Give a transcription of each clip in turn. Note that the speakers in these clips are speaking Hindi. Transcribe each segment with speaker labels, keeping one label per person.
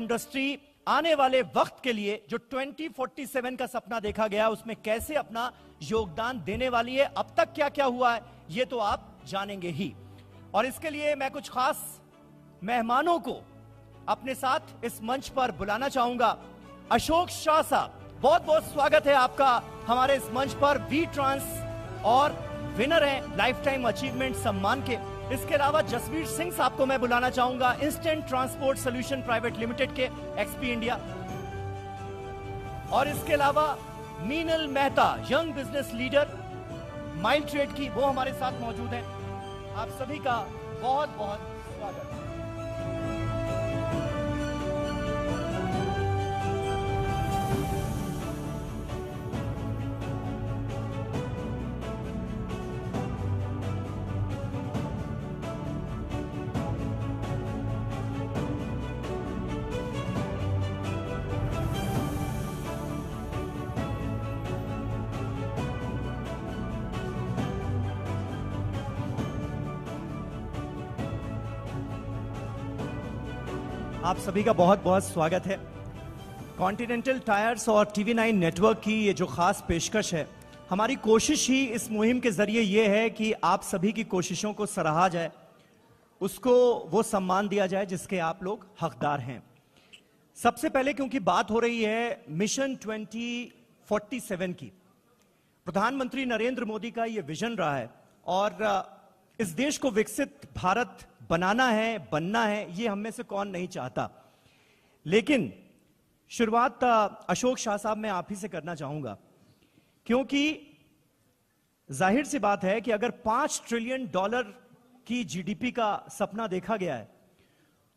Speaker 1: इंडस्ट्री आने वाले वक्त के लिए जो 2047 का सपना देखा गया उसमें कैसे अपना योगदान देने वाली है, अब तक क्या क्या हुआ है ये तो आप जानेंगे ही। और इसके लिए मैं कुछ खास मेहमानों को अपने साथ इस मंच पर बुलाना चाहूंगा। अशोक शाह साहब, बहुत बहुत स्वागत है आपका हमारे इस मंच पर। वी ट्रांस और विनर हैं लाइफ टाइम अचीवमेंट सम्मान के। इसके अलावा जसवीर सिंह साहब को मैं बुलाना चाहूंगा, instant transport solution private limited के एक्सपी इंडिया। और इसके अलावा Meenal Mehta, young business leader mile trade की, वो हमारे साथ मौजूद हैं। आप सभी का बहुत बहुत स्वागत है। आप सभी का बहुत बहुत स्वागत है। कॉन्टिनेंटल टायर्स और TV9 नेटवर्क की ये जो खास पेशकश है, हमारी कोशिश ही इस मुहिम के जरिए ये है कि आप सभी की कोशिशों को सराहा जाए, उसको वो सम्मान दिया जाए जिसके आप लोग हकदार हैं। सबसे पहले क्योंकि बात हो रही है मिशन 2047 की, प्रधानमंत्री नरेंद्र मोदी का ये विजन रहा है और इस देश को विकसित भारत बनाना है, बनना है, ये हम में से कौन नहीं चाहता। लेकिन शुरुआत अशोक शाह साहब मैं आप ही से करना चाहूंगा, क्योंकि जाहिर सी बात है कि अगर $5 ट्रिलियन की जीडीपी का सपना देखा गया है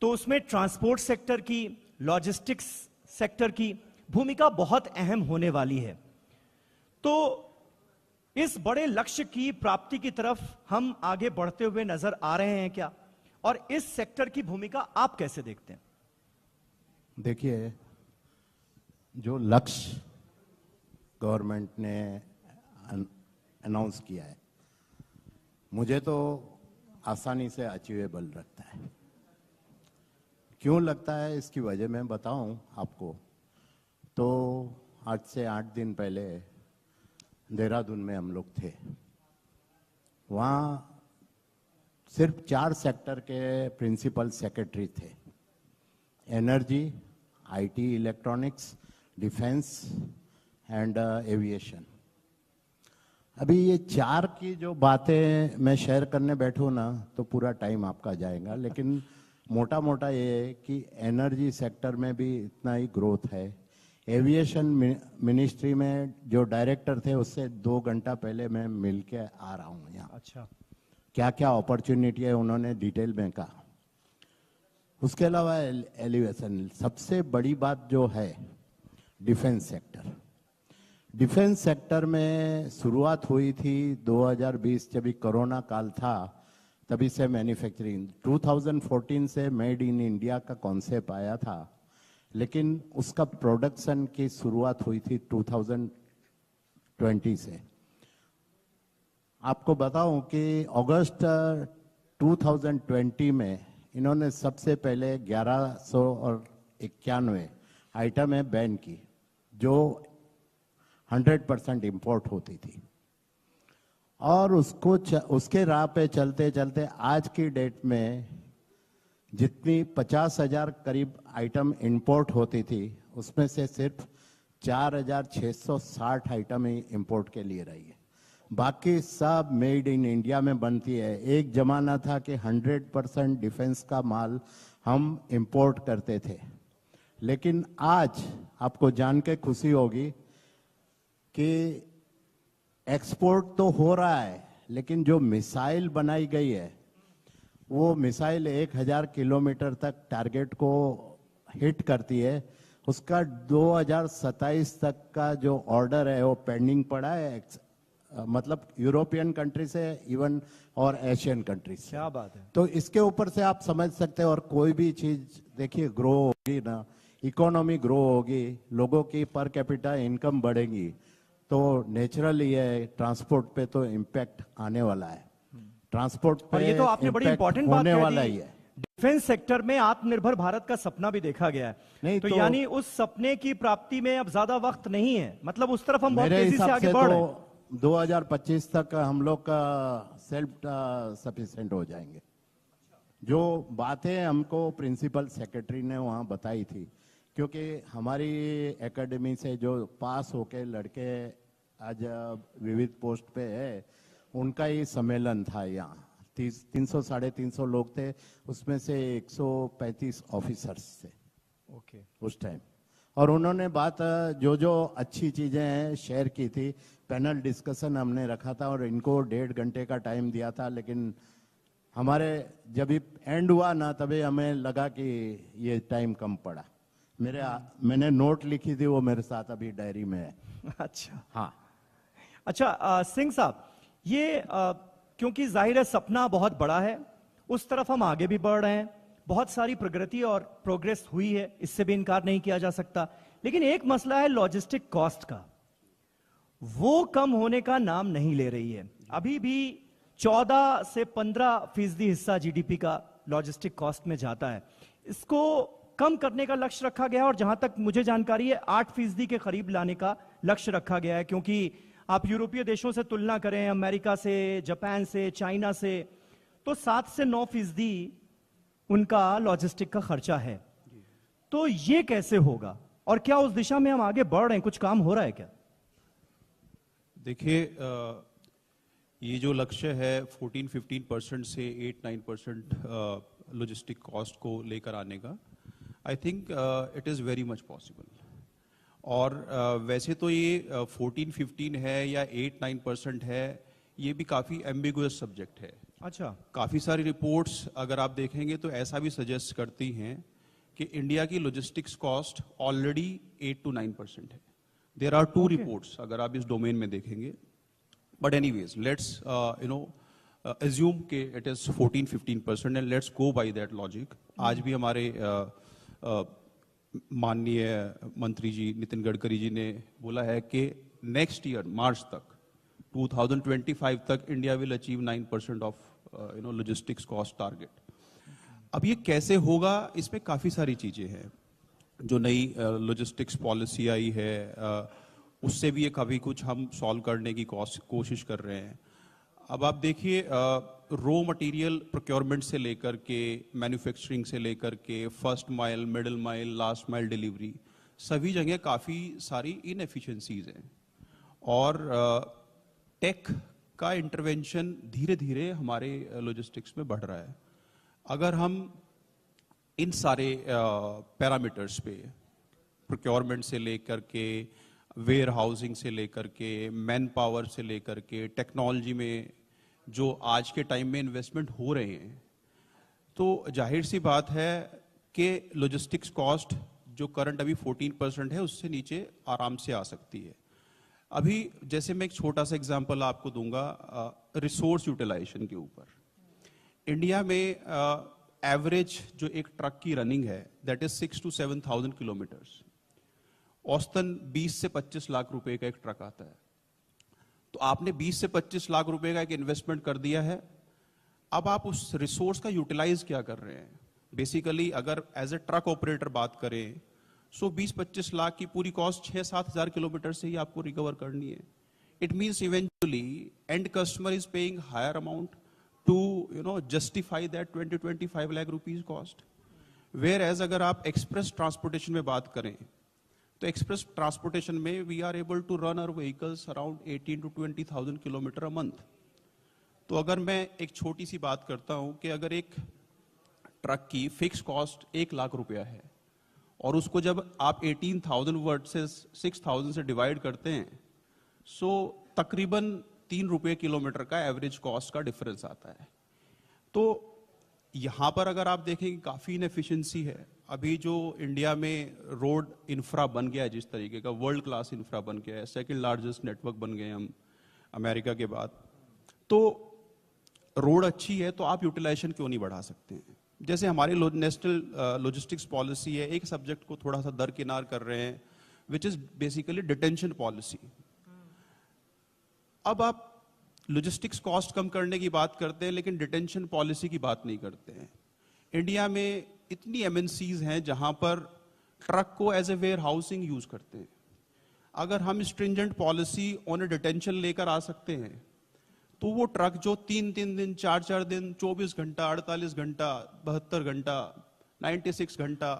Speaker 1: तो उसमें ट्रांसपोर्ट सेक्टर की, लॉजिस्टिक्स सेक्टर की भूमिका बहुत अहम होने वाली है। तो इस बड़े लक्ष्य की प्राप्ति की तरफ हम आगे बढ़ते हुए नजर आ रहे हैं क्या, और इस सेक्टर की भूमिका आप कैसे देखते हैं?
Speaker 2: देखिए, जो लक्ष्य गवर्नमेंट ने अनाउंस किया है, मुझे तो आसानी से अचीवेबल लगता है। क्यों लगता है इसकी वजह मैं बताऊं आपको। तो आज से 8 दिन पहले देहरादून में हम लोग थे। वहाँ सिर्फ 4 सेक्टर के प्रिंसिपल सेक्रेटरी थे: energy, IT, electronics, defence and aviation. अभी ये 4 की जो बातें मैं शेयर करने बैठूं ना तो पूरा टाइम आपका जाएगा, लेकिन मोटा मोटा ये है कि एनर्जी सेक्टर में भी इतना ही ग्रोथ है। एविएशन मिनिस्ट्री में जो डायरेक्टर थे उससे 2 घंटा पहले मैं मिल के आ रहा हूँ यहाँ।
Speaker 1: अच्छा, क्या
Speaker 2: क्या अपॉर्चुनिटी है उन्होंने डिटेल में कहा। उसके अलावा एलिवेशन, सबसे बड़ी बात जो है डिफेंस सेक्टर। डिफेंस सेक्टर में शुरुआत हुई थी 2020, जब कोरोना काल था, तभी से मैन्युफैक्चरिंग 2014 से मेड इन इंडिया का कॉन्सेप्ट आया था, लेकिन उसका प्रोडक्शन की शुरुआत हुई थी 2020 से। आपको बताऊं कि अगस्त 2020 में इन्होंने सबसे पहले 1191 आइटमें बैन की, जो 100% इंपोर्ट होती थी। और उसके राह पे चलते चलते आज की डेट में जितनी 50,000 करीब आइटम इंपोर्ट होती थी, उसमें से सिर्फ 4,660 आइटम ही इंपोर्ट के लिए रही है। बाकी सब मेड इन इंडिया में बनती है। एक जमाना था कि 100% डिफेंस का माल हम इंपोर्ट करते थे, लेकिन आज आपको जान के खुशी होगी कि एक्सपोर्ट तो हो रहा है, लेकिन जो मिसाइल बनाई गई है वो मिसाइल 1000 किलोमीटर तक टारगेट को हिट करती है। उसका 2027 तक का जो ऑर्डर है वो पेंडिंग पड़ा है, मतलब यूरोपियन कंट्री से इवन और एशियन कंट्री से।
Speaker 1: क्या बात है।
Speaker 2: तो इसके ऊपर से आप समझ सकते हैं। और कोई भी चीज देखिए ग्रो होगी ना, इकोनॉमी ग्रो होगी, लोगों की पर कैपिटा इनकम बढ़ेगी, तो नेचुरली है ट्रांसपोर्ट पे तो इम्पैक्ट आने वाला है। ट्रांसपोर्ट पे
Speaker 1: और ये तो आपने बड़ी इंपॉर्टेंट बात
Speaker 2: होने
Speaker 1: कह
Speaker 2: वाला
Speaker 1: दी।
Speaker 2: ही है।
Speaker 1: डिफेंस सेक्टर में आत्मनिर्भर भारत का सपना भी देखा गया है।
Speaker 2: नहीं
Speaker 1: तो
Speaker 2: तो
Speaker 1: यानी उस सपने की प्राप्ति में अब ज्यादा वक्त नहीं है, मतलब उस तरफ हम बहुत
Speaker 2: मेरे
Speaker 1: तेजी से
Speaker 2: हिसाब
Speaker 1: आगे
Speaker 2: से
Speaker 1: बढ़ रहे हैं।
Speaker 2: तो 2025 तक हम लोग का सेल्फ सफिशिएंट हो जाएंगे। जो बातें हमको प्रिंसिपल सेक्रेटरी ने वहाँ बताई थी, क्योंकि हमारी एकेडमी से जो पास होके लड़के आज विविध पोस्ट पे है, उनका ही सम्मेलन था यहाँ। 300-350 लोग थे, उसमें से 135 ऑफिसर्स थे
Speaker 1: ओके।
Speaker 2: उस टाइम। और उन्होंने बात जो जो अच्छी चीजें हैं शेयर की थी। पैनल डिस्कशन हमने रखा था और इनको 1.5 घंटे का टाइम दिया था, लेकिन हमारे जब एंड हुआ ना, तभी हमें लगा कि ये टाइम कम पड़ा। मैंने नोट लिखी थी, वो मेरे साथ अभी डायरी में है।
Speaker 1: अच्छा।
Speaker 2: हाँ।
Speaker 1: अच्छा सिंह साहब, ये क्योंकि जाहिर है सपना बहुत बड़ा है, उस तरफ हम आगे भी बढ़ रहे हैं, बहुत सारी प्रगति और प्रोग्रेस हुई है, इससे भी इनकार नहीं किया जा सकता। लेकिन एक मसला है लॉजिस्टिक कॉस्ट का, वो कम होने का नाम नहीं ले रही है। अभी भी 14 से 15% हिस्सा जीडीपी का लॉजिस्टिक कॉस्ट में जाता है। इसको कम करने का लक्ष्य रखा गया है और जहां तक मुझे जानकारी है 8% के करीब लाने का लक्ष्य रखा गया है। क्योंकि आप यूरोपीय देशों से तुलना करें, अमेरिका से, जापान से, चाइना से, तो 7 से 9% उनका लॉजिस्टिक का खर्चा है। तो ये कैसे होगा और क्या उस दिशा में हम आगे बढ़ रहे हैं, कुछ काम हो रहा है क्या?
Speaker 3: देखिए, ये जो लक्ष्य है 14-15% से 8-9% लॉजिस्टिक कॉस्ट को लेकर आने का, I think it is very much possible. और वैसे तो ये 14-15 है या 8-9% है, ये भी काफ़ी एम्बिगुअस सब्जेक्ट है।
Speaker 1: अच्छा।
Speaker 3: काफ़ी सारी रिपोर्ट्स अगर आप देखेंगे तो ऐसा भी सजेस्ट करती हैं कि इंडिया की लॉजिस्टिक्स कॉस्ट ऑलरेडी 8-9% है। देयर आर 2 रिपोर्ट्स अगर आप इस डोमेन में देखेंगे। बट एनीवेज लेट्स assume कि it is 14-15% and let's go by that logic. आज भी हमारे माननीय मंत्री जी नितिन गडकरी जी ने बोला है कि नेक्स्ट ईयर मार्च तक 2025 तक India will achieve 9% of logistics cost target. अब ये कैसे होगा, इसमें काफ़ी सारी चीज़ें हैं। जो नई लॉजिस्टिक्स पॉलिसी आई है, उससे भी ये काफ़ी कुछ हम सॉल्व करने की कोशिश कर रहे हैं। अब आप देखिए, रॉ मटेरियल प्रोक्योरमेंट से लेकर के, मैन्युफैक्चरिंग से लेकर के, first mile, middle mile, last mile delivery, सभी जगह काफ़ी सारी इनएफिशिएंसीज हैं। और टेक का इंटरवेंशन धीरे धीरे हमारे लॉजिस्टिक्स में बढ़ रहा है। अगर हम इन सारे पैरामीटर्स पे, प्रोक्योरमेंट से लेकर के, वेयर हाउसिंग से लेकर के, मैन पावर से लेकर के, टेक्नोलॉजी में जो आज के टाइम में इन्वेस्टमेंट हो रहे हैं, तो जाहिर सी बात है कि लॉजिस्टिक्स कॉस्ट जो करंट अभी 14% है, उससे नीचे आराम से आ सकती है। अभी जैसे मैं एक छोटा सा एग्जांपल आपको दूंगा रिसोर्स यूटिलाइजेशन के ऊपर। इंडिया में एवरेज जो एक ट्रक की रनिंग है, दैट इज 6,000 to 7,000 किलोमीटर्स। औसतन 20 से 25 लाख रुपए का एक ट्रक आता है। तो आपने 20 से 25 लाख रुपए का एक इन्वेस्टमेंट कर दिया है। अब आप उस रिसोर्स का यूटिलाइज क्या कर रहे हैं? बेसिकली अगर एज ए ट्रक ऑपरेटर बात करें, सो 20-25 लाख की पूरी कॉस्ट 6-7 हजार किलोमीटर से ही आपको रिकवर करनी है। It means eventually end customer is paying higher amount to justify that 20-25 lakh rupees cost. Whereas अगर आप एक्सप्रेस ट्रांसपोर्टेशन में बात करें, तो एक्सप्रेस ट्रांसपोर्टेशन में we are able to run our vehicles around 18,000 to 20,000 kilometre a month. तो अगर मैं एक छोटी सी बात करता हूं कि अगर एक ट्रक की फिक्स कॉस्ट 1 लाख रुपया है और उसको जब आप 18,000 वर्सेस 6,000 से डिवाइड करते हैं, सो तकरीबन 3 रुपये किलोमीटर का एवरेज कॉस्ट का डिफरेंस आता है। तो यहां पर अगर आप देखें, काफी इनएफिशिएंसी है। अभी जो इंडिया में रोड इंफ्रा बन गया है, जिस तरीके का वर्ल्ड क्लास इंफ्रा बन गया है, सेकंड लार्जेस्ट नेटवर्क बन गए हम अमेरिका के बाद, तो रोड अच्छी है तो आप यूटिलाइजेशन क्यों नहीं बढ़ा सकते हैं? जैसे हमारी नेशनल लॉजिस्टिक्स पॉलिसी है, एक सब्जेक्ट को थोड़ा सा दरकिनार कर रहे हैं, which is basically detention policy. अब आप लॉजिस्टिक्स कॉस्ट कम करने की बात करते हैं, लेकिन डिटेंशन पॉलिसी की बात नहीं करते हैं। इंडिया में इतनी एमएनसीज हैं जहां पर ट्रक को as a warehousing use करते हैं। अगर हम stringent policy on a detention लेकर आ सकते हैं तो वो ट्रक जो 3-3 दिन, 4-4 दिन, 24 घंटा, 48 घंटा, 72 घंटा, 96 घंटा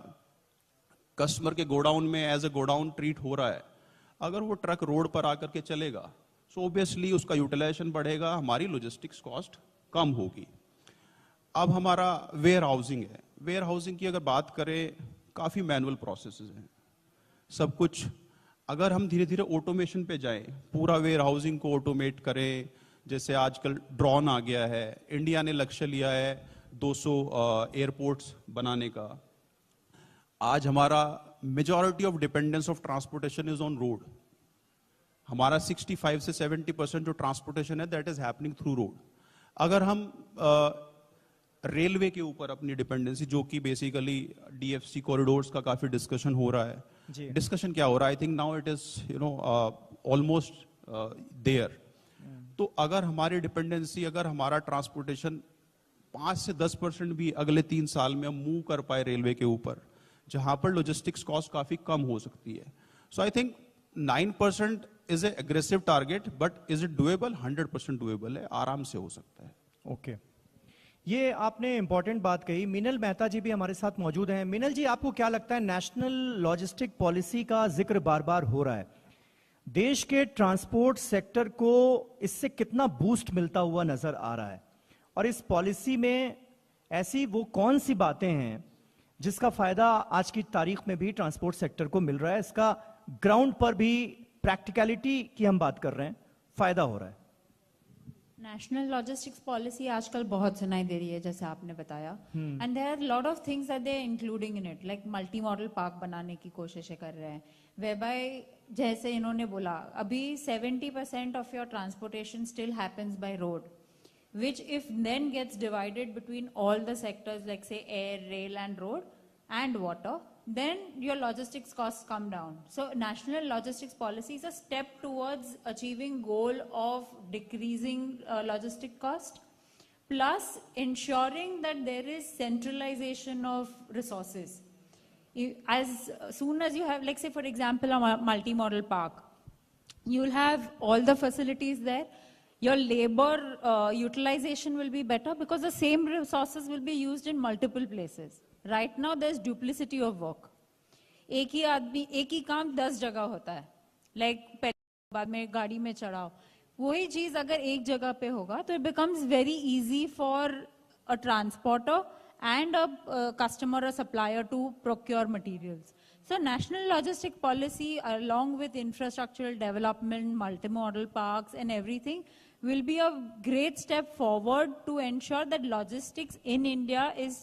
Speaker 3: कस्टमर के गोडाउन में एज ए गोडाउन ट्रीट हो रहा है, अगर वो ट्रक रोड पर आकर के चलेगा सो ऑब्वियसली उसका यूटिलाइजेशन बढ़ेगा, हमारी लॉजिस्टिक्स कॉस्ट कम होगी। अब हमारा वेयर हाउसिंग है। वेयर हाउसिंग की अगर बात करें, काफ़ी मैनुअल प्रोसेसेस हैं सब कुछ। अगर हम धीरे धीरे ऑटोमेशन पे जाएं, पूरा वेयर हाउसिंग को ऑटोमेट करें, जैसे आजकल ड्रोन आ गया है, इंडिया ने लक्ष्य लिया है 200 एयरपोर्ट्स बनाने का। आज हमारा majority of dependence of transportation is on road. हमारा 65 से 70% जो ट्रांसपोर्टेशन है that is happening through road. अगर हम रेलवे के ऊपर अपनी डिपेंडेंसी, जो कि बेसिकली डीएफसी कॉरिडोर्स का काफी डिस्कशन हो रहा है, डिस्कशन क्या हो रहा है, I think now it is almost there. तो अगर हमारी डिपेंडेंसी, अगर हमारा ट्रांसपोर्टेशन 5 से 10% भी अगले 3 साल में हम मूव कर पाए रेलवे के ऊपर, जहां पर लॉजिस्टिक्स कॉस्ट काफी कम हो सकती है। So I think 9% is a aggressive target, but is it doable? 100% doable है, आराम से हो सकता है।
Speaker 1: ओके, ये आपने इंपॉर्टेंट बात कही। मिनल मेहता जी भी हमारे साथ मौजूद हैं। मिनल जी, आपको क्या लगता है, नेशनल लॉजिस्टिक पॉलिसी का जिक्र बार बार हो रहा है, देश के ट्रांसपोर्ट सेक्टर को इससे कितना बूस्ट मिलता हुआ नजर आ रहा है, और इस पॉलिसी में ऐसी वो कौन सी बातें हैं जिसका फायदा आज की तारीख में भी ट्रांसपोर्ट सेक्टर को मिल रहा है, इसका ग्राउंड पर भी प्रैक्टिकलिटी की हम बात कर रहे हैं, फायदा हो रहा है?
Speaker 4: नेशनल लॉजिस्टिक्स पॉलिसी आजकल बहुत सुनाई दे रही है, जैसे आपने बताया, and there are lot of things that they including in it, like multi modal park बनाने की कोशिशें कर रहे हैं, वेबाय जैसे इन्होंने बोला अभी 70% of your transportation still happens by road, which if then gets divided between all the sectors like say air, rail and road and water, then your logistics costs come down. So national logistics policy is a step towards achieving goal of decreasing logistic cost, plus ensuring that there is centralization of resources. As soon as you have, like say for example, a multi-modal park, you'll have all the facilities there. Your labor utilization will be better because the same resources will be used in multiple places. Right now there's duplicity of work. एक ही आदमी एक ही काम 10 जगह होता है, like पहले बाद में गाड़ी में चढ़ाओ, वही चीज अगर एक जगह पे होगा तो it becomes very easy for a transporter and a customer or supplier to procure materials. So national logistic policy along with infrastructural development, multimodal parks and everything will be a great step forward to ensure that logistics in India is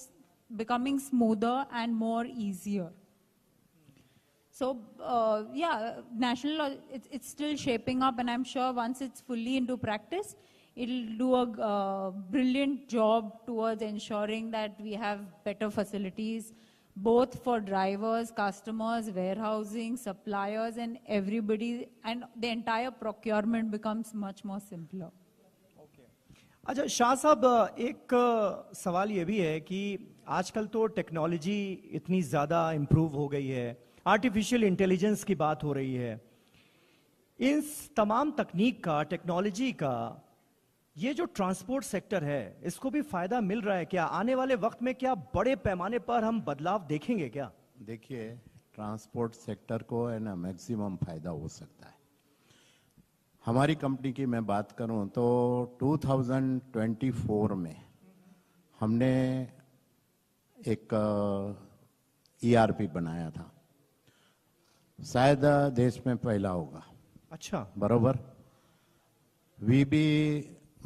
Speaker 4: becoming smoother and more easier. So national it's still shaping up, and I'm sure once it's fully into practice, it'll do a brilliant job towards ensuring that we have better facilities, both for drivers, customers, warehousing, suppliers, and everybody, and the entire procurement becomes much more simpler.
Speaker 1: अच्छा शाह साहब, एक सवाल ये भी है कि आजकल तो टेक्नोलॉजी इतनी ज़्यादा इम्प्रूव हो गई है, आर्टिफिशियल इंटेलिजेंस की बात हो रही है, इस तमाम तकनीक का, टेक्नोलॉजी का ये जो ट्रांसपोर्ट सेक्टर है इसको भी फायदा मिल रहा है क्या? आने वाले वक्त में क्या बड़े पैमाने पर हम बदलाव देखेंगे क्या?
Speaker 2: देखिए, ट्रांसपोर्ट सेक्टर को है ना मैक्सिमम फायदा हो सकता है। हमारी कंपनी की मैं बात करूं तो 2024 में हमने एक ERP बनाया था, शायद देश में पहला होगा।
Speaker 1: अच्छा,
Speaker 2: बरोबर। VB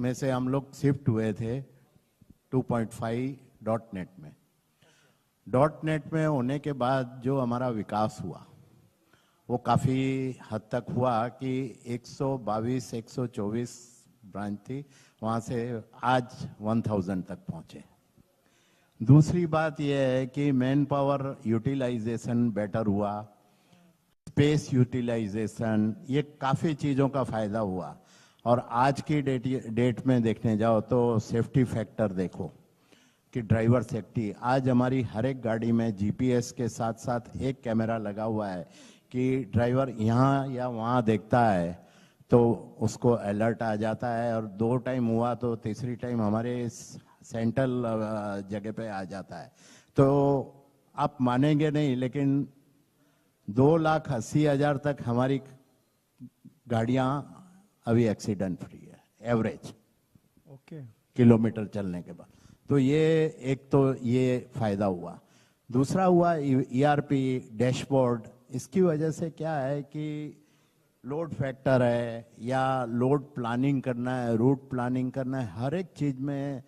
Speaker 2: में से हम लोग शिफ्ट हुए थे 2.5 .NET में। .NET में होने के बाद जो हमारा विकास हुआ वो काफ़ी हद तक हुआ कि 122-124 ब्रांच थी, वहाँ से आज 1000 तक पहुँचे। दूसरी बात यह है कि मैन पावर यूटिलाइजेशन बेटर हुआ, स्पेस यूटिलाइजेशन, ये काफ़ी चीज़ों का फ़ायदा हुआ। और आज की डेट में देखने जाओ तो सेफ्टी फैक्टर देखो कि ड्राइवर सेफ्टी, आज हमारी हर एक गाड़ी में जीपीएस के साथ साथ एक कैमरा लगा हुआ है कि ड्राइवर यहाँ या वहाँ देखता है तो उसको अलर्ट आ जाता है, और 2 टाइम हुआ तो तीसरी टाइम हमारे सेंट्रल जगह पे आ जाता है। तो आप मानेंगे नहीं, लेकिन 2,80,000 तक हमारी गाड़ियां अभी एक्सीडेंट फ्री है, एवरेज
Speaker 1: ओके।
Speaker 2: किलोमीटर चलने के बाद। तो ये एक तो ये फायदा हुआ। दूसरा हुआ ईआरपी डैशबोर्ड। इसकी वजह से क्या है कि लोड फैक्टर है या लोड प्लानिंग करना है, रूट प्लानिंग करना है, हर एक चीज में,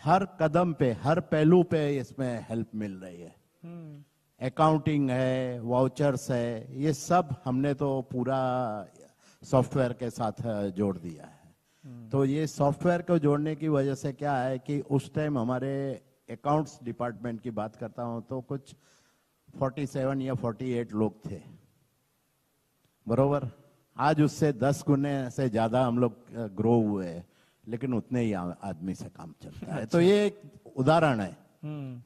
Speaker 2: हर कदम पे, हर पहलू पे इसमें हेल्प मिल रही है। अकाउंटिंग है, वाउचर्स है, ये सब हमने तो पूरा सॉफ्टवेयर के साथ जोड़ दिया है। तो ये सॉफ्टवेयर को जोड़ने की वजह से क्या है कि उस टाइम हमारे अकाउंट्स डिपार्टमेंट की बात करता हूं तो कुछ 47 या 48 लोग थे, बरोबर। आज उससे 10 गुने से ज्यादा हम लोग ग्रो हुए हैं, लेकिन उतने ही आदमी से काम चलता है। तो ये एक उदाहरण है।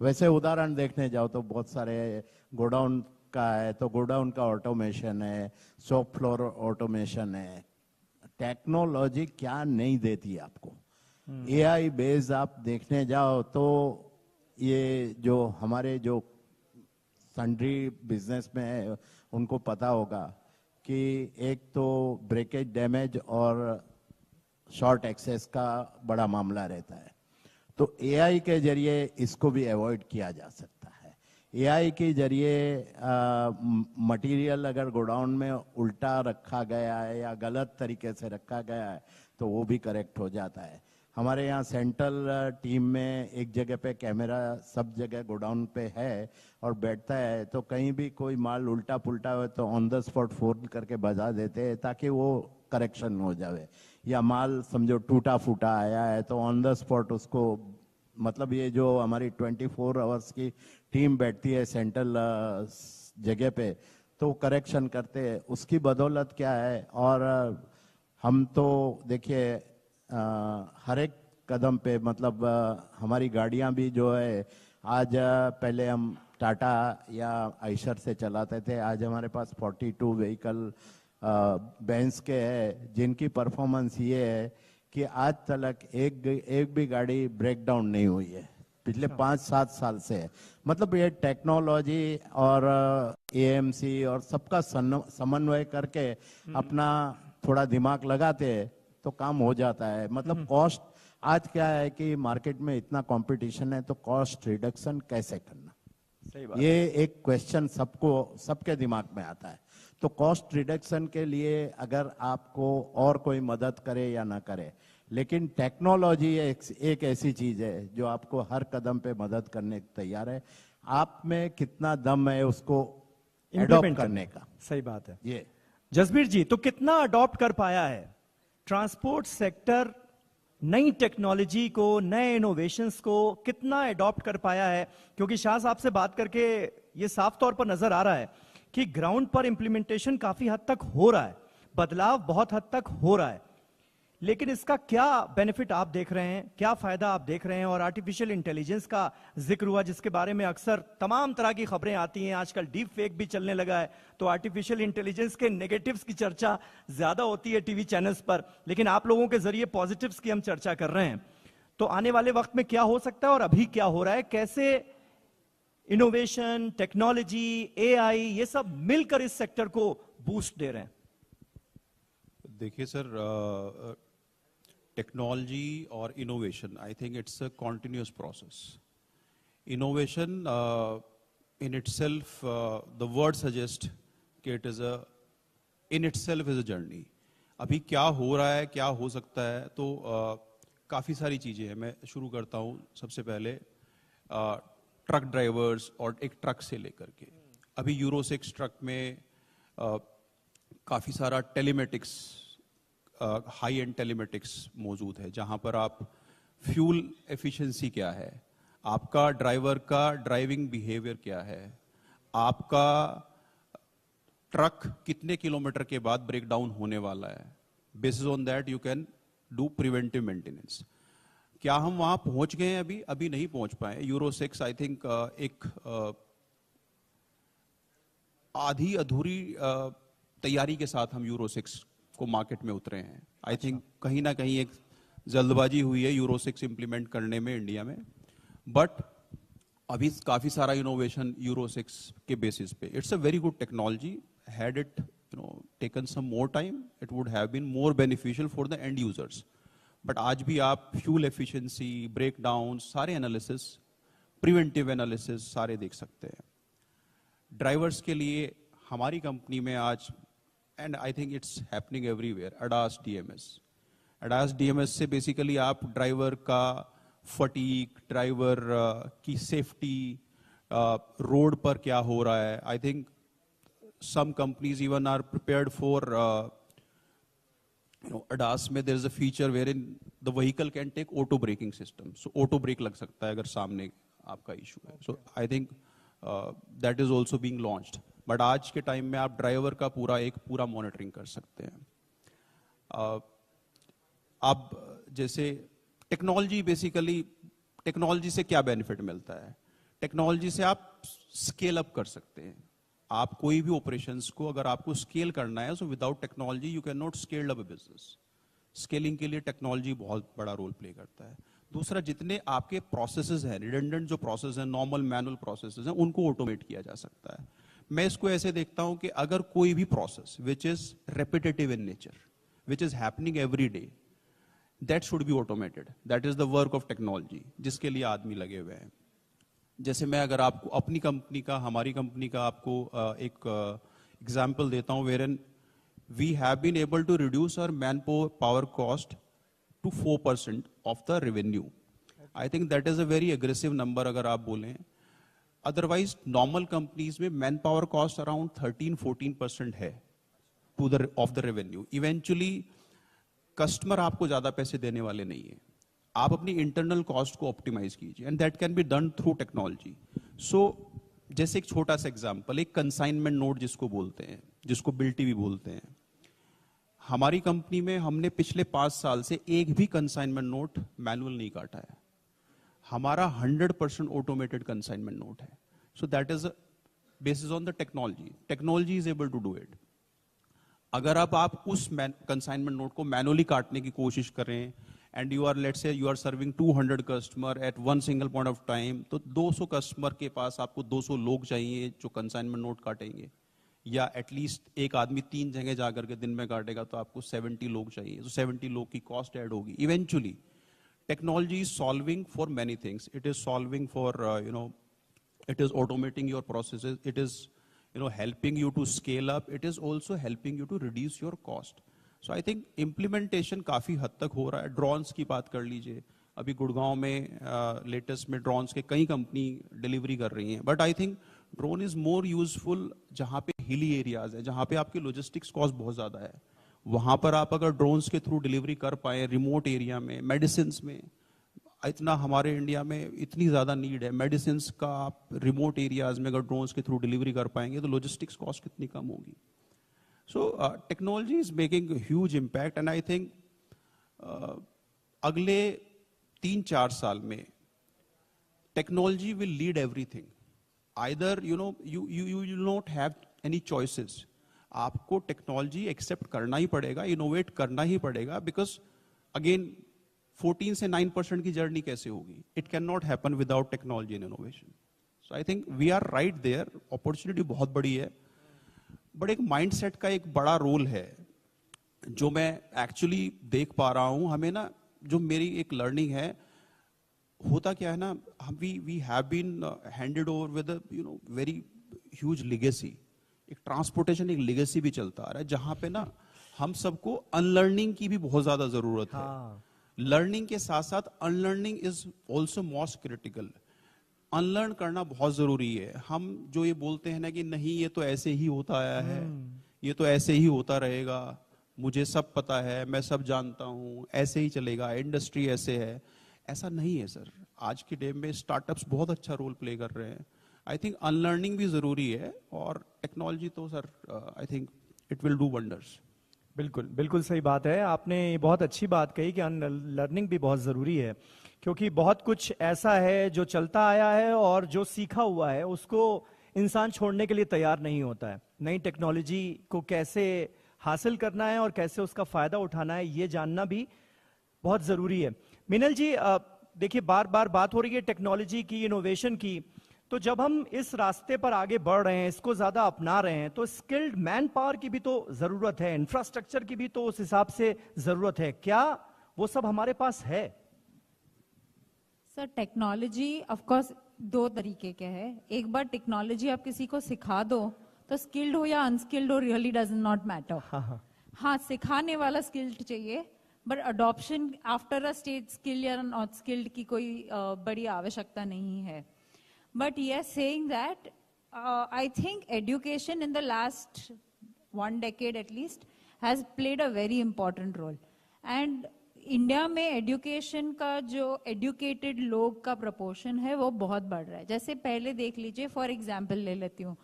Speaker 2: वैसे उदाहरण देखने जाओ तो बहुत सारे, गोडाउन का है तो गोडाउन का ऑटोमेशन है, शॉप फ्लोर ऑटोमेशन है। टेक्नोलॉजी क्या नहीं देती आपको। एआई बेस्ड आप देखने जाओ तो ये जो हमारे जो सन्ड्री बिजनेस में है उनको पता होगा कि एक तो ब्रेकेज डैमेज और शॉर्ट एक्सेस का बड़ा मामला रहता है। तो एआई के जरिए इसको भी अवॉइड किया जा सकता है। एआई के जरिए मटेरियल अगर गोडाउन में उल्टा रखा गया है या गलत तरीके से रखा गया है तो वो भी करेक्ट हो जाता है। हमारे यहाँ सेंट्रल टीम में एक जगह पे कैमरा सब जगह गोडाउन पे है और बैठता है, तो कहीं भी कोई माल उल्टा पुल्टा हो तो ऑन द स्पॉट फोन करके बजा देते हैं ताकि वो करेक्शन हो जाए। या माल समझो टूटा फूटा आया है तो ऑन द स्पॉट उसको, मतलब ये जो हमारी 24 आवर्स की टीम बैठती है सेंट्रल जगह पे तो करेक्शन करते हैं। उसकी बदौलत क्या है, और हम तो देखिए हर एक कदम पे, मतलब हमारी गाड़ियां भी जो है आज, पहले हम टाटा या आइशर से चलाते थे, आज हमारे पास 42 व्हीकल बेंज के है जिनकी परफॉर्मेंस ये है कि आज तक एक भी गाड़ी ब्रेक डाउन नहीं हुई है पिछले 5-7 साल से है। मतलब ये टेक्नोलॉजी और एएमसी और सबका समन्वय करके अपना थोड़ा दिमाग लगाते हैं तो काम हो जाता है। मतलब कॉस्ट, आज क्या है कि मार्केट में इतना कंपटीशन है तो कॉस्ट रिडक्शन कैसे करना,
Speaker 1: सही बात।
Speaker 2: ये एक क्वेश्चन सबके दिमाग में आता है। तो कॉस्ट रिडक्शन के लिए अगर आपको और कोई मदद करे या ना करे, लेकिन टेक्नोलॉजी एक ऐसी चीज है जो आपको हर कदम पे मदद करने को तैयार है। आप में कितना दम है उसको एडॉप्ट करने का।
Speaker 1: सही बात है।
Speaker 2: ये
Speaker 1: जसबीर जी, तो कितना अडॉप्ट कर पाया है ट्रांसपोर्ट सेक्टर नई टेक्नोलॉजी को, नए इनोवेशंस को कितना अडॉप्ट कर पाया है? क्योंकि शाह साहब से बात करके ये साफ तौर पर नजर आ रहा है कि ग्राउंड पर इंप्लीमेंटेशन काफी हद तक हो रहा है, बदलाव बहुत हद तक हो रहा है, लेकिन इसका क्या बेनिफिट आप देख रहे हैं, क्या फायदा आप देख रहे हैं? और आर्टिफिशियल इंटेलिजेंस का जिक्र हुआ जिसके बारे में अक्सर तमाम तरह की खबरें आती हैं, आजकल डीप फेक भी चलने लगा है, तो आर्टिफिशियल इंटेलिजेंस के नेगेटिव्स की चर्चा ज्यादा होती है टीवी चैनल्स पर, लेकिन आप लोगों के जरिए पॉजिटिव्स की हम चर्चा कर रहे हैं। तो आने वाले वक्त में क्या हो सकता है और अभी क्या हो रहा है, कैसे इनोवेशन, टेक्नोलॉजी, एआई ये सब मिलकर इस सेक्टर को बूस्ट दे रहे हैं?
Speaker 3: देखिए सर, टेक्नोलॉजी और innovation, I think it's a continuous process. Innovation in itself, the word suggest कि it is in itself is a journey. अभी क्या हो रहा है, क्या हो सकता है, तो काफी सारी चीजें हैं। मैं शुरू करता हूं सबसे पहले ट्रक ड्राइवर्स और एक ट्रक से लेकर के अभी यूरो 6 ट्रक में काफी सारा टेलीमेटिक्स, हाई एंड टेलीमेटिक्स मौजूद है, जहां पर आप फ्यूल एफिशिएंसी क्या है, आपका ड्राइवर का ड्राइविंग बिहेवियर क्या है, आपका ट्रक कितने किलोमीटर के बाद ब्रेक डाउन होने वाला है, basis on that you can do preventive maintenance. क्या हम वहां पहुंच गए हैं? अभी अभी नहीं पहुंच पाए। यूरो 6 आई थिंक एक आधी अधूरी तैयारी के साथ हम यूरो 6 को मार्केट में उतरे हैं। आई थिंक कहीं ना कहीं एक जल्दबाजी हुई है यूरो 6 इंप्लीमेंट करने में इंडिया में, बट अभी काफी सारा इनोवेशन यूरो 6 के बेसिस पे। It's a very good technology. Had it taken some more time, it would have been more beneficial for the end users. But आज भी आप फ्यूल एफिशिएंसी, ब्रेक डाउन, सारे एनालिसिस, प्रिवेंटिव एनालिसिस सारे देख सकते हैं। ड्राइवर्स के लिए हमारी कंपनी में आज, and I think it's happening everywhere, ADAS DMs. ADAS DMs से बेसिकली आप ड्राइवर का फटीक, ड्राइवर की सेफ्टी, रोड पर क्या हो रहा है, I think some companies even are prepared for ADAS में there is a feature wherein the vehicle can take auto braking system, so auto brake लग सकता है अगर सामने आपका issue है। so I think that is also being launched, but आज के टाइम में आप ड्राइवर का पूरा मॉनिटरिंग कर सकते हैं। अब जैसे टेक्नोलॉजी, बेसिकली टेक्नोलॉजी से क्या बेनिफिट मिलता है? टेक्नोलॉजी से आप स्केल अप कर सकते हैं। आप कोई भी ऑपरेशंस को अगर आपको स्केल करना है, so without technology you can not scale up a business. Scaling के लिए टेक्नोलॉजी बहुत बड़ा रोल प्ले करता है। दूसरा, जितने आपके प्रोसेसेस हैं, रिडंडेंट जो प्रोसेस हैं, नॉर्मल मैनुअल प्रोसेसेस हैं, उनको ऑटोमेट किया जा सकता है। मैं इसको ऐसे देखता हूं कि अगर कोई भी process which is repetitive in nature, which is happening every day, that should be automated. That is the work of technology, जिसके लिए आदमी लगे हुए हैं। जैसे मैं अगर आपको अपनी कंपनी का, हमारी कंपनी का आपको एक एग्जांपल देता हूं, wherein we have been able to reduce our man power cost to 4% of the revenue. I think that is a very aggressive number अगर आप बोलें। अदरवाइज नॉर्मल कंपनीज में मैन पावर कॉस्ट अराउंड 13-14% है to the of the revenue. Eventually customer आपको ज्यादा पैसे देने वाले नहीं है। आप अपनी इंटरनल कॉस्ट को ऑप्टिमाइज कीजिए, and that can be done through technology. सो जैसे एक छोटा सा एग्जांपल, एक कंसाइनमेंट नोट जिसको बोलते हैं, जिसको बिल टीवी बोलते हैं, हमारी कंपनी में हमने पिछले 5 साल से एक भी कंसाइनमेंट नोट मैनुअल नहीं काटा है। हमारा 100% ऑटोमेटेड कंसाइनमेंट नोट है। So that is basis on the technology. Technology is able to do it. अगर अब आप उस कंसाइनमेंट नोट को मैनुअली काटने की कोशिश करें, and you are, let's say you are serving 200 customer at one single point of time, तो 200 कस्टमर के पास आपको 200 लोग चाहिए जो कंसाइनमेंट नोट काटेंगे, या एटलीस्ट एक आदमी 3 जगह जाकर के दिन में काटेगा, तो आपको 70 लोग चाहिए। तो 70 लोग की कॉस्ट ऐड होगी। Eventually technology is solving for many things. It is solving for it is automating your processes, it is helping you to scale up, it is also helping you to reduce your cost. So I think implementation काफी हद तक हो रहा है। ड्रोन्स की बात कर लीजिए, अभी गुड़गांव में लेटेस्ट में ड्रोन्स के कई कंपनी डिलीवरी कर रही हैं, but I think drone is more useful जहां पे हिली एरियाज है, जहां पे आपकी लॉजिस्टिक्स कॉस्ट बहुत ज्यादा है। वहां पर आप अगर ड्रोन्स के थ्रू डिलीवरी कर पाए, रिमोट एरिया में, मेडिसिन में, इतना हमारे इंडिया में इतनी ज्यादा नीड है मेडिसिन का, आप रिमोट एरियाज में अगर ड्रोन्स के थ्रू डिलीवरी कर पाएंगे तो लॉजिस्टिक्स कॉस्ट कितनी कम होगी। So technology is making huge impact, and I think अगले 3-4 साल में technology will lead everything. Either you will not have any choices. आपको टेक्नोलॉजी एक्सेप्ट करना ही पड़ेगा, इनोवेट करना ही पड़ेगा, बिकॉज अगेन 14 से 9% की जर्नी कैसे होगी? It can not happen without technology and innovation. So I think we are right there. Opportunity बहुत बड़ी है, बट एक माइंडसेट का एक बड़ा रोल है जो मैं एक्चुअली देख पा रहा हूं। हमें ना, जो मेरी एक लर्निंग है, होता क्या है ना, we have been handed over with very huge legacy. एक ट्रांसपोर्टेशन, एक लेगेसी भी चलता आ रहा है, जहां पे ना हम सबको अनलर्निंग की भी बहुत ज्यादा जरूरत है। लर्निंग के साथ साथ unlearning is also most critical. Unlearn करना बहुत जरूरी है। हम जो ये बोलते हैं ना कि नहीं ये तो ऐसे ही होता आया है, ये तो ऐसे ही होता रहेगा, मुझे सब पता है, मैं सब जानता हूं, ऐसे ही चलेगा, इंडस्ट्री ऐसे है, ऐसा नहीं है सर। आज के डे में स्टार्टअप्स बहुत अच्छा रोल प्ले कर रहे हैं। आई थिंक अनलर्निंग भी जरूरी है, और टेक्नोलॉजी तो sir I think it will do wonders.
Speaker 1: बिल्कुल बिल्कुल सही बात है। आपने बहुत अच्छी बात कही कि लर्निंग भी बहुत ज़रूरी है, क्योंकि बहुत कुछ ऐसा है जो चलता आया है और जो सीखा हुआ है उसको इंसान छोड़ने के लिए तैयार नहीं होता है। नई टेक्नोलॉजी को कैसे हासिल करना है और कैसे उसका फ़ायदा उठाना है, ये जानना भी बहुत ज़रूरी है। मिनल जी, देखिए बार बार बात हो रही है टेक्नोलॉजी की, इनोवेशन की, तो जब हम इस रास्ते पर आगे बढ़ रहे हैं, इसको ज़्यादा अपना रहे हैं, तो स्किल्ड मैन पावर की भी तो ज़रूरत है, इंफ्रास्ट्रक्चर की भी तो उस हिसाब से ज़रूरत है। क्या वो सब हमारे पास है?
Speaker 4: सर टेक्नोलॉजी ऑफ कोर्स दो तरीके के है। एक बार टेक्नोलॉजी आप किसी को सिखा दो तो स्किल्ड हो या अनस्किल्ड हो रियली डज नॉट मैटर। हाँ, सिखाने वाला स्किल्ड चाहिए, but adoption after a stage skill या नॉट स्किल्ड की कोई बड़ी आवश्यकता नहीं है। But yes, saying that, I think education in the last 1 decade at least has played a very important role. And India में एजुकेशन का जो एजुकेटेड लोग का प्रपोर्शन है वो बहुत बढ़ रहा है। जैसे पहले देख लीजिए, फॉर एग्जाम्पल ले लेती हूँ,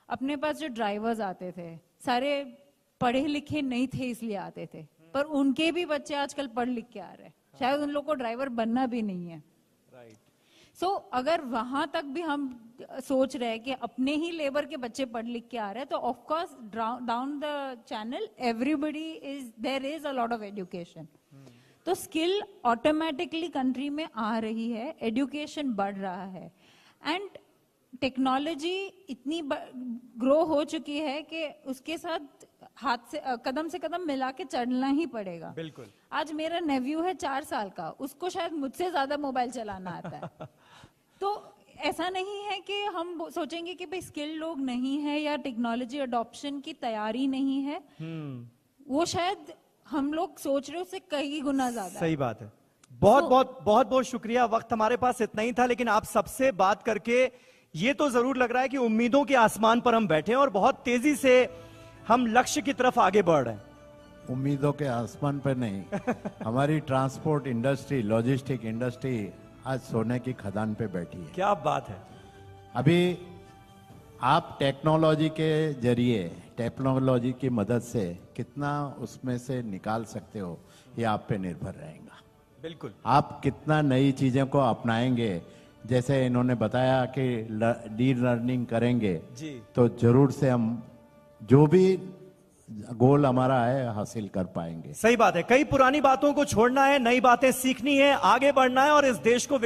Speaker 4: अपने पास जो ड्राइवर्स आते थे सारे पढ़े लिखे नहीं थे इसलिए आते थे, पर उनके भी बच्चे आजकल पढ़ लिख के आ रहे हैं, शायद उन लोग को ड्राइवर बनना भी नहीं है। सो अगर वहां तक भी हम सोच रहे हैं कि अपने ही लेबर के बच्चे पढ़ लिख के आ रहे हैं, तो of course down the channel everybody is there is a lot of education. तो स्किल ऑटोमेटिकली कंट्री में आ रही है, एजुकेशन बढ़ रहा है, एंड टेक्नोलॉजी इतनी ग्रो हो चुकी है कि उसके साथ हाथ से कदम मिला के चलना ही पड़ेगा।
Speaker 1: बिल्कुल।
Speaker 4: आज मेरा नेव्यू है 4 साल का, उसको शायद मुझसे ज्यादा मोबाइल चलाना आता है। तो ऐसा नहीं है कि हम सोचेंगे कि भाई स्किल लोग नहीं है या टेक्नोलॉजी अडॉप्शन की तैयारी नहीं है, वो शायद हम लोग सोच रहे उससे कई गुना ज्यादा।
Speaker 1: सही बात है। बहुत शुक्रिया। वक्त हमारे पास इतना ही था, लेकिन आप सबसे बात करके ये तो जरूर लग रहा है कि उम्मीदों के आसमान पर हम बैठे हैं और बहुत तेजी से हम लक्ष्य की तरफ आगे बढ़ रहे हैं।
Speaker 2: उम्मीदों के आसमान पर नहीं, हमारी ट्रांसपोर्ट इंडस्ट्री, लॉजिस्टिक इंडस्ट्री आज सोने की खदान पे बैठी है।
Speaker 1: क्या बात है।
Speaker 2: अभी आप टेक्नोलॉजी के जरिए, टेक्नोलॉजी की मदद से कितना उसमें से निकाल सकते हो, ये आप पे निर्भर रहेगा।
Speaker 1: बिल्कुल।
Speaker 2: आप कितना नई चीजें को अपनाएंगे, जैसे इन्होंने बताया कि डी लर्निंग करेंगे
Speaker 1: जी,
Speaker 2: तो जरूर से हम जो भी गोल हमारा है हासिल कर पाएंगे।
Speaker 1: सही बात है। कई पुरानी बातों को छोड़ना है, नई बातें सीखनी है, आगे बढ़ना है और इस देश को